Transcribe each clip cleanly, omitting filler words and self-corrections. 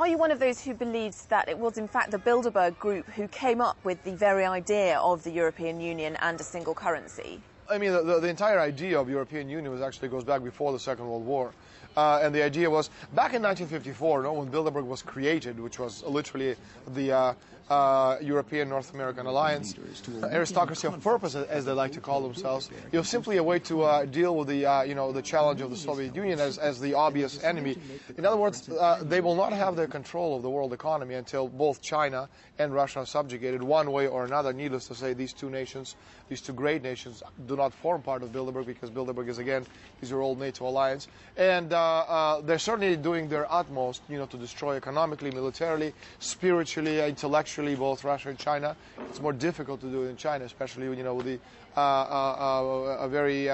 Are you one of those who believes that it was in fact the Bilderberg group who came up with the very idea of the European Union and a single currency? I mean, the entire idea of European Union actually goes back before the Second World War. And the idea was, back in 1954, when Bilderberg was created, which was literally the European North American Alliance, aristocracy of purpose, as they like to call themselves. It was simply a way to deal with the challenge of the Soviet Union as the obvious enemy. In other words, they will not have the control of the world economy until both China and Russia are subjugated one way or another. Needless to say, these two nations, these two great nations, do not form part of Bilderberg, because Bilderberg is your old NATO alliance. And they're certainly doing their utmost, to destroy economically, militarily, spiritually, intellectually, both Russia and China. It's more difficult to do it in China, especially, with a very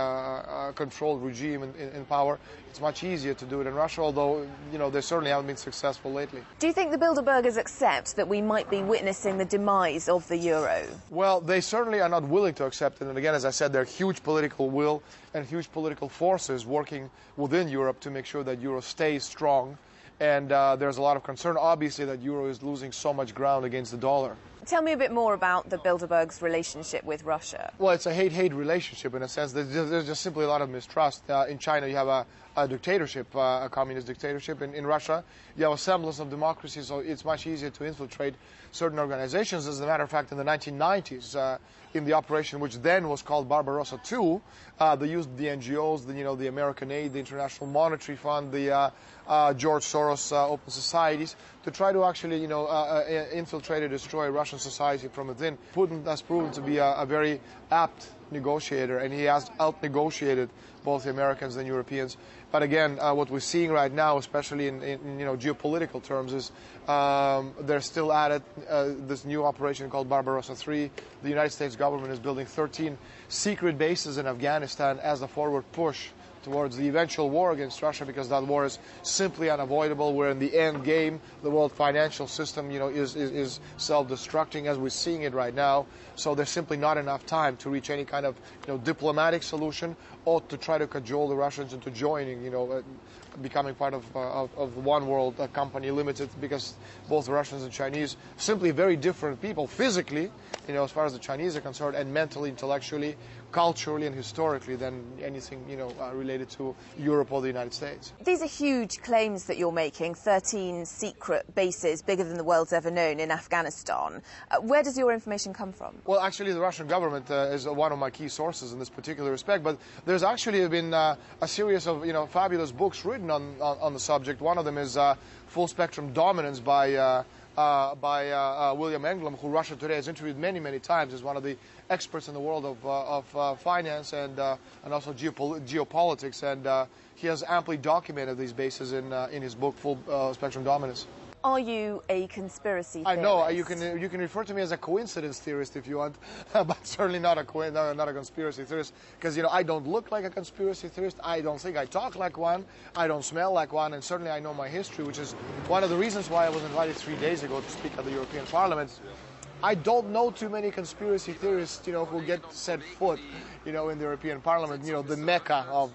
controlled regime in power. It's much easier to do it in Russia, although, they certainly haven't been successful lately. Do you think the Bilderbergers accept that we might be witnessing the demise of the euro? Well, they certainly are not willing to accept it. And again, as I said, there are huge political will and huge political forces working within Europe to make sure that euro stays strong. And there's a lot of concern, obviously, that euro is losing so much ground against the dollar. Tell me a bit more about the Bilderbergs' relationship with Russia. Well, it's a hate-hate relationship in a sense. There's just simply a lot of mistrust. In China, you have a dictatorship, a communist dictatorship. In Russia, you have a semblance of democracy, so it's much easier to infiltrate certain organizations. As a matter of fact, in the 1990s, in the operation which then was called Barbarossa II, they used the NGOs, the American Aid, the International Monetary Fund, the George Soros Open Societies, to try to actually, infiltrate and destroy Russian society from within. Putin has proven to be a very apt negotiator, and he has out-negotiated both the Americans and Europeans. But again, what we're seeing right now, especially in geopolitical terms, is they're still at it. This new operation called Barbarossa III. The United States government is building 13 secret bases in Afghanistan as a forward push towards the eventual war against Russia, because that war is simply unavoidable. We're in the end game. The world financial system, is self-destructing as we're seeing it right now. So there's simply not enough time to reach any kind of, diplomatic solution, or to try to cajole the Russians into joining, becoming part of One World Company Limited, because both Russians and Chinese, simply very different people physically, as far as the Chinese are concerned, and mentally, intellectually, culturally, and historically than anything, related to Europe or the United States. These are huge claims that you're making, 13 secret bases, bigger than the world's ever known, in Afghanistan. Where does your information come from? Well, actually, the Russian government is one of my key sources in this particular respect, but there's actually been a series of, fabulous books written on the subject. One of them is Full Spectrum Dominance by William Englund, who Russia Today has interviewed many, many times, is one of the experts in the world of finance and also geopolitics, and he has amply documented these bases in his book Full Spectrum Dominance. Are you a conspiracy theorist? I know you can refer to me as a coincidence theorist if you want, but certainly not a conspiracy theorist, because I don't look like a conspiracy theorist. I don't think I talk like one. I don't smell like one, and certainly I know my history, which is one of the reasons why I was invited 3 days ago to speak at the European Parliament. I don't know too many conspiracy theorists, who get set foot, in the European Parliament, the mecca of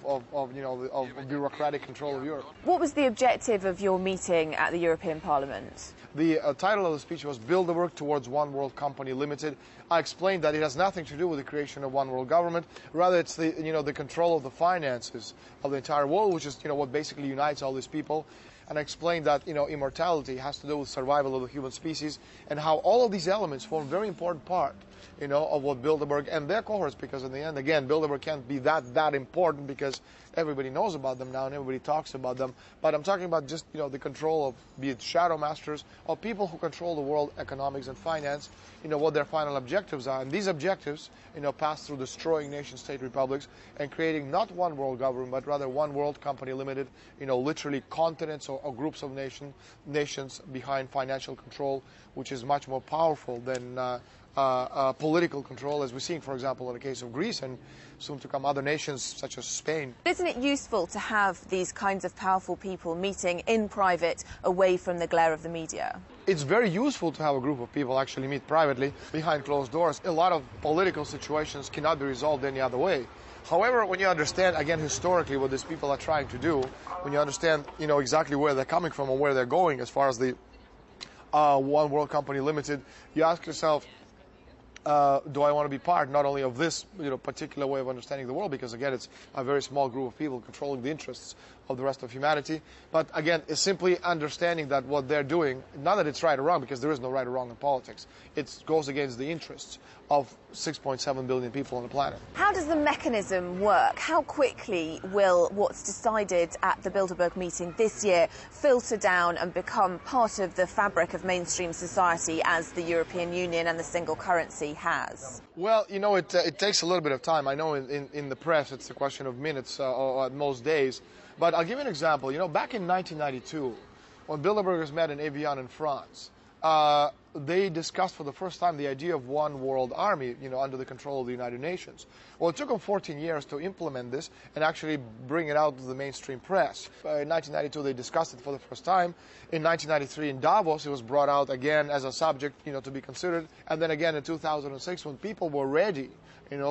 bureaucratic control of Europe. What was the objective of your meeting at the European Parliament? The title of the speech was Bilderberg Towards One World Company Limited. I explained that it has nothing to do with the creation of one world government. Rather, it's the control of the finances of the entire world, which is, what basically unites all these people. And I explained that, immortality has to do with survival of the human species, and how all of these elements form a very important part, of what Bilderberg and their cohorts, because in the end, again, Bilderberg can't be that important because everybody knows about them now and everybody talks about them. But I'm talking about just, the control of, be it shadow masters or people who control the world economics and finance, what their final objectives are. And these objectives, pass through destroying nation-state republics and creating not one world government, but rather one world company limited, literally continents or groups of nations behind financial control, which is much more powerful than political control, as we're seeing, for example, in the case of Greece and soon to come other nations such as Spain. Isn't it useful to have these kinds of powerful people meeting in private, away from the glare of the media? It's very useful to have a group of people actually meet privately behind closed doors. A lot of political situations cannot be resolved any other way. However, when you understand, again, historically what these people are trying to do, when you understand, exactly where they're coming from and where they're going as far as the One World Company Limited, you ask yourself, do I want to be part not only of this particular way of understanding the world, because again it's a very small group of people controlling the interests of the rest of humanity, but again it's simply understanding that what they're doing, not that it's right or wrong, because there is no right or wrong in politics, it goes against the interests of 6.7 billion people on the planet. How does the mechanism work? How quickly will what's decided at the Bilderberg meeting this year filter down and become part of the fabric of mainstream society as the European Union and the single currency has? Well, it takes a little bit of time. I know in the press it's a question of minutes or at most days. But I'll give you an example. Back in 1992, when Bilderbergers met in Evian in France, they discussed for the first time the idea of one world army, under the control of the United Nations. Well, it took them 14 years to implement this and actually bring it out to the mainstream press. In 1992, they discussed it for the first time. In 1993, in Davos, it was brought out again as a subject, to be considered. And then again in 2006, when people were ready,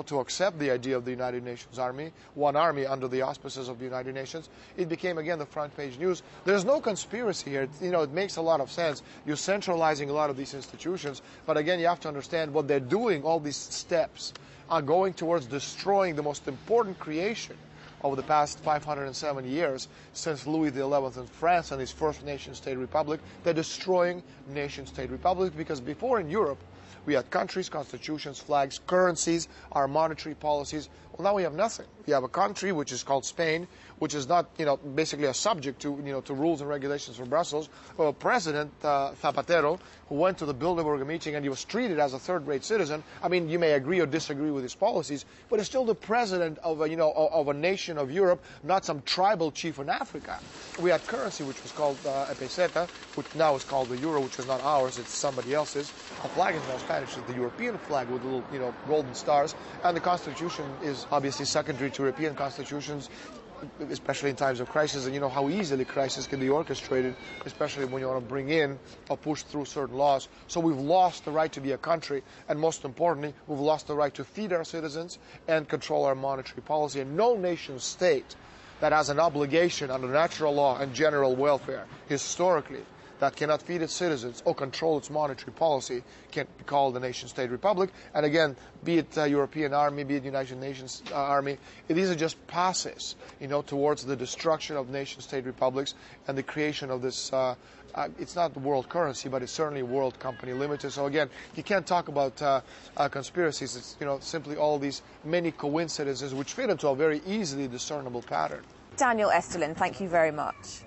to accept the idea of the United Nations Army, one army under the auspices of the United Nations, it became again the front page news. There's no conspiracy here. It makes a lot of sense. You're centralizing a lot of these institutions, but again, you have to understand what they're doing. All these steps are going towards destroying the most important creation over the past 507 years since Louis XI in France and his first nation-state republic. They're destroying nation-state republics because before in Europe, we had countries, constitutions, flags, currencies, our monetary policies. Well, now we have nothing. We have a country which is called Spain, which is not, basically a subject to, to rules and regulations from Brussels. President Zapatero, who went to the Bilderberg meeting and he was treated as a third-rate citizen. I mean, you may agree or disagree with his policies, but he's still the president of of a nation of Europe, not some tribal chief in Africa. We had currency which was called a peseta, which now is called the euro, which is not ours, it's somebody else's. A flag is now Spanish, it's the European flag with little, golden stars, and the Constitution is obviously secondary to European constitutions, especially in times of crisis, and you know how easily crisis can be orchestrated, especially when you want to bring in or push through certain laws. So we've lost the right to be a country, and most importantly, we've lost the right to feed our citizens and control our monetary policy. And no nation state that has an obligation under natural law and general welfare, historically, that cannot feed its citizens or control its monetary policy can be called a nation-state republic. And again, be it European army, be it United Nations army, these are just passes, towards the destruction of nation-state republics and the creation of this. It's not the world currency, but it's certainly World Company Limited. So again, you can't talk about conspiracies. It's simply all these many coincidences which fit into a very easily discernible pattern. Daniel Esterlin, thank you very much.